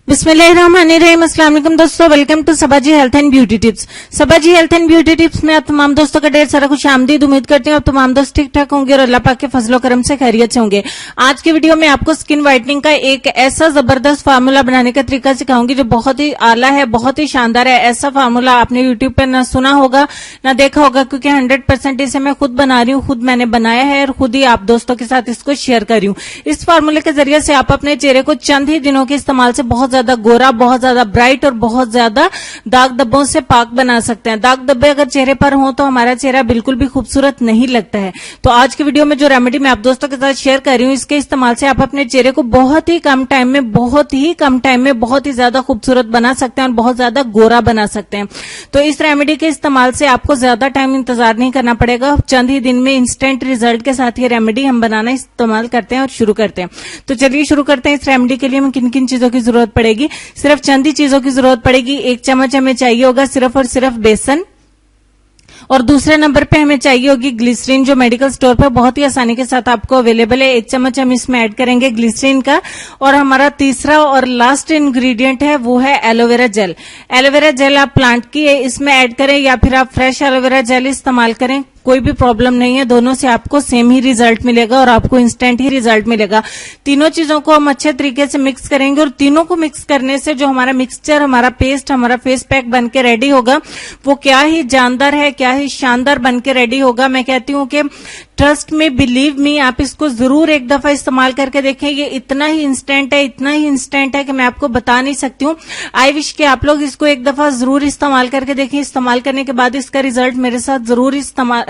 बिस्मिल्लाहिर्रहमानिर्रहीम। अस्सलाम वालेकुम दोस्तों, welcome to Sabaji health and beauty tips. Sabaji health and beauty tips में आप तमाम दोस्तों का ढेर सारा खुश आमदीद। उम्मीद करती हूँ आप तमाम दोस्त ठीक ठाक होंगे और अल्लाह पाक के फजलो करम से खैरियत से होंगे। आज की वीडियो में आपको स्किन व्हाइटनिंग का एक ऐसा जबरदस्त फार्मूला बनाने का तरीका सिखाऊंगी जो बहुत ही आला है, बहुत ही शानदार है। ऐसा फार्मूला आपने यूट्यूब पर ना सुना होगा ना देखा होगा, क्योंकि 100% इसे मैं खुद बना रही हूँ, खुद मैंने बनाया है और खुद ही आप दोस्तों के साथ इसको शेयर कर रही हूँ। इस फार्मूले के जरिए से आप अपने चेहरे को चंद ही दिनों के इस्तेमाल से बहुत ज्यादा गोरा, बहुत ज्यादा ब्राइट और बहुत ज्यादा दाग धब्बों से पाक बना सकते हैं। दाग धब्बे अगर चेहरे पर हो तो हमारा चेहरा बिल्कुल भी खूबसूरत नहीं लगता है। तो आज की वीडियो में जो रेमेडी मैं आप दोस्तों के साथ शेयर कर रही हूँ, इसके इस्तेमाल से आप अपने चेहरे को बहुत ही कम टाइम में बहुत ही ज्यादा खूबसूरत बना सकते हैं और बहुत ज्यादा गोरा बना सकते हैं। तो इस रेमेडी के इस्तेमाल से आपको ज्यादा टाइम इंतजार नहीं करना पड़ेगा। चंद ही दिन में इंस्टेंट रिजल्ट के साथ ये रेमेडी हम बनाना इस्तेमाल करते हैं और शुरू करते हैं। तो चलिए शुरू करते हैं। इस रेमेडी के लिए हमें किन किन चीजों की जरूरत पड़ेगी? सिर्फ चंद ही चीजों की जरूरत पड़ेगी। 1 चम्मच हमें चाहिए होगा सिर्फ और सिर्फ बेसन, और दूसरे नंबर पे हमें चाहिए होगी ग्लिसरीन, जो मेडिकल स्टोर पर बहुत ही आसानी के साथ आपको अवेलेबल है। 1 चम्मच हम इसमें ऐड करेंगे ग्लिसरीन का। और हमारा तीसरा और लास्ट इंग्रेडिएंट है वो है एलोवेरा जेल। एलोवेरा जेल आप प्लांट की इसमें ऐड करें या फिर आप फ्रेश एलोवेरा जेल इस्तेमाल करें, कोई भी प्रॉब्लम नहीं है। दोनों से आपको सेम ही रिजल्ट मिलेगा और आपको इंस्टेंट ही रिजल्ट मिलेगा। तीनों चीजों को हम अच्छे तरीके से मिक्स करेंगे और तीनों को मिक्स करने से जो हमारा मिक्सचर, हमारा पेस्ट, हमारा फेस पैक बन के रेडी होगा, वो क्या ही जानदार है, क्या ही शानदार बन के रेडी होगा। मैं कहती हूँ कि ट्रस्ट में, बिलीव मी, आप इसको जरूर एक दफा इस्तेमाल करके देखें। ये इतना ही इंस्टेंट है, इतना ही इंस्टेंट है कि मैं आपको बता नहीं सकती हूँ। आई विश कि आप लोग इसको एक दफा जरूर इस्तेमाल करके देखें। इस्तेमाल करने के बाद इसका रिजल्ट मेरे साथ जरूर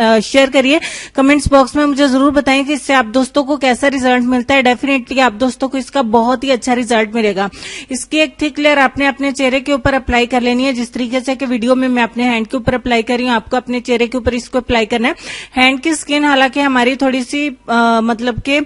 शेयर करिए। कमेंट्स बॉक्स में मुझे जरूर बताएं कि इससे आप दोस्तों को कैसा रिजल्ट मिलता है। डेफिनेटली आप दोस्तों को इसका बहुत ही अच्छा रिजल्ट मिलेगा। इसकी एक थिक लेयर आपने अपने चेहरे के ऊपर अप्लाई कर लेनी है, जिस तरीके से कि वीडियो में मैं अपने हैंड के ऊपर अप्लाई कर रही हूँ, आपको अपने चेहरे के ऊपर इसको अप्लाई करना है। हैंड की स्किन हालांकि हमारी थोड़ी सी मतलब के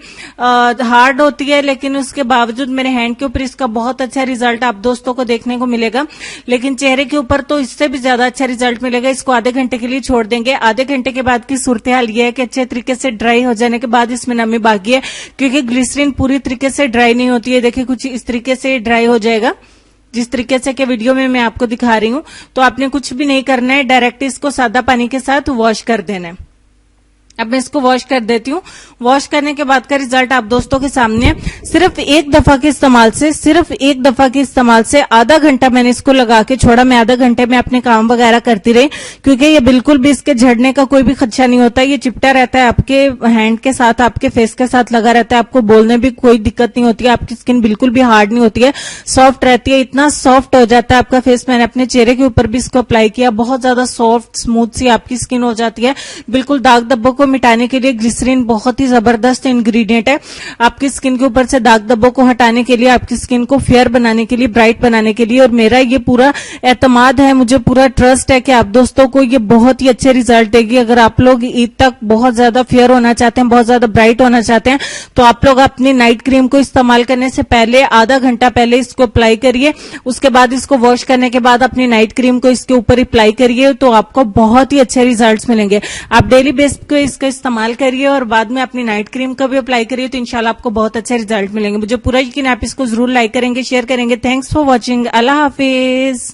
हार्ड होती है, लेकिन उसके बावजूद मेरे हैंड के ऊपर इसका बहुत अच्छा रिजल्ट आप दोस्तों को देखने को मिलेगा। लेकिन चेहरे के ऊपर तो इससे भी ज्यादा अच्छा रिजल्ट मिलेगा। इसको आधे घंटे के लिए छोड़ देंगे। आधे घंटे के बाद की सूरत हाल ये है कि अच्छे तरीके से ड्राई हो जाने के बाद इसमें नमी बाकी है, क्योंकि ग्लिसरीन पूरी तरीके से ड्राई नहीं होती है। देखिए कुछ इस तरीके से ड्राई हो जाएगा, जिस तरीके से कि वीडियो में मैं आपको दिखा रही हूं। तो आपने कुछ भी नहीं करना है, डायरेक्ट इसको सादा पानी के साथ वॉश कर देना है। अब मैं इसको वॉश कर देती हूँ। वॉश करने के बाद का रिजल्ट आप दोस्तों के सामने है। सिर्फ एक दफा के इस्तेमाल से आधा घंटा मैंने इसको लगा के छोड़ा। मैं आधा घंटे में अपने काम वगैरह करती रही, क्योंकि ये बिल्कुल भी इसके झड़ने का कोई भी खदशा नहीं होता। ये चिपटा रहता है आपके हैंड के साथ, आपके फेस के साथ लगा रहता है। आपको बोलने भी कोई दिक्कत नहीं होती है। आपकी स्किन बिल्कुल भी हार्ड नहीं होती है, सॉफ्ट रहती है। इतना सॉफ्ट हो जाता है आपका फेस। मैंने अपने चेहरे के ऊपर भी इसको अप्लाई किया, बहुत ज्यादा सॉफ्ट स्मूथ सी आपकी स्किन हो जाती है। बिल्कुल दाग धब्बों को मिटाने के लिए ग्लिसरीन बहुत ही जबरदस्त इंग्रेडिएंट है। आपकी स्किन के ऊपर से दाग धब्बों को हटाने के लिए, आपकी स्किन को फेयर बनाने के लिए, ब्राइट बनाने के लिए। और मेरा ये पूरा एतमाद है, मुझे पूरा ट्रस्ट है कि आप दोस्तों को ये बहुत ही अच्छे रिजल्ट देगी। अगर आप लोग ईद तक बहुत ज्यादा फेयर होना चाहते हैं, बहुत ज्यादा ब्राइट होना चाहते हैं, तो आप लोग अपनी नाइट क्रीम को इस्तेमाल करने से पहले आधा घंटा पहले इसको अप्लाई करिए। उसके बाद इसको वॉश करने के बाद अपनी नाइट क्रीम को इसके ऊपर अप्लाई करिए, तो आपको बहुत ही अच्छे रिजल्ट मिलेंगे। आप डेली बेस पे इसका इस्तेमाल करिए और बाद में अपनी नाइट क्रीम का भी अप्लाई करिए, तो इंशाल्लाह आपको बहुत अच्छे रिजल्ट मिलेंगे। मुझे पूरा यकीन है आप इसको जरूर लाइक करेंगे, शेयर करेंगे। Thanks for watching. Allah Hafiz.